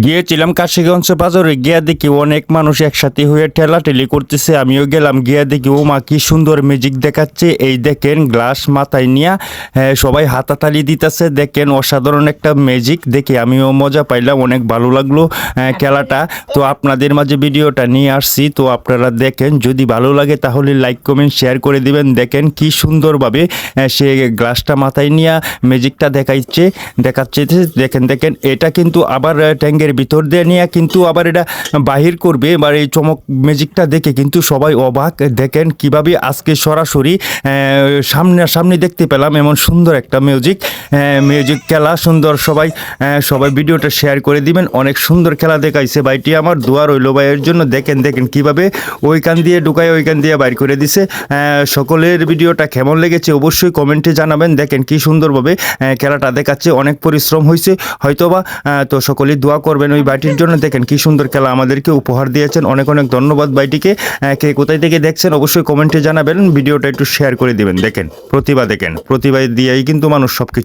গিয়েছিলাম কাশিগঞ্জ বাজারে, গিয়া দেখি অনেক মানুষ একসাথে হয়ে ঠেলাঠেলি করতেছে। আমিও গেলাম, গিয়া দেখি ও মা কি সুন্দর ম্যাজিক দেখাচ্ছে। এই দেখেন গ্লাস মাথায় নিয়া সবাই হাতাতালি দিতেছে। দেখেন অসাধারণ একটা ম্যাজিক দেখে আমিও মজা পাইলাম, অনেক ভালো লাগলো খেলাটা। তো আপনাদের মাঝে ভিডিওটা নিয়ে আসছি, তো আপনারা দেখেন, যদি ভালো লাগে তাহলে লাইক কমেন্ট শেয়ার করে দিবেন। দেখেন কি সুন্দরভাবে সে গ্লাসটা মাথায় নিয়ে ম্যাজিকটা দেখাচ্ছে। দেখেন দেখেন, এটা কিন্তু আবার ট্যাঙ্কের ভিতর দিয়ে নিয়ে কিন্তু আবার এটা বাহির করবে। এবার এই চমক ম্যাজিকটা দেখে কিন্তু সবাই অবাক। দেখেন কিভাবে আজকে সরাসরি সামনাসামনি দেখতে পেলাম এমন সুন্দর একটা মিউজিক খেলা। সুন্দর, সবাই ভিডিওটা শেয়ার করে দিবেন। অনেক সুন্দর খেলা দেখাইছে ভাইটি, আমার দোয়া রইল ভাইয়ের জন্য। দেখেন কিভাবে ওইখান দিয়ে ঢুকায় ওইখান দিয়ে বাইর করে দিছে। সকলের ভিডিওটা কেমন লেগেছে অবশ্যই কমেন্টে জানাবেন। দেখেন কি সুন্দরভাবে খেলাটা দেখাচ্ছে, অনেক পরিশ্রম হয়েছে হয়তোবা। তো সকলেই দোয়া করবেন ওই ভাইটির জন্য। দেখেন কি সুন্দর খেলা আমাদেরকে উপহার দিয়েছেন, অনেক অনেক ধন্যবাদ ভাইটিকে। কে কোথায় থেকে দেখছেন অবশ্যই কমেন্টে জানাবেন, ভিডিওটা একটু শেয়ার করে দিবেন। দেখেন প্রতিভা দিয়েই কিন্তু মানুষ সবকিছু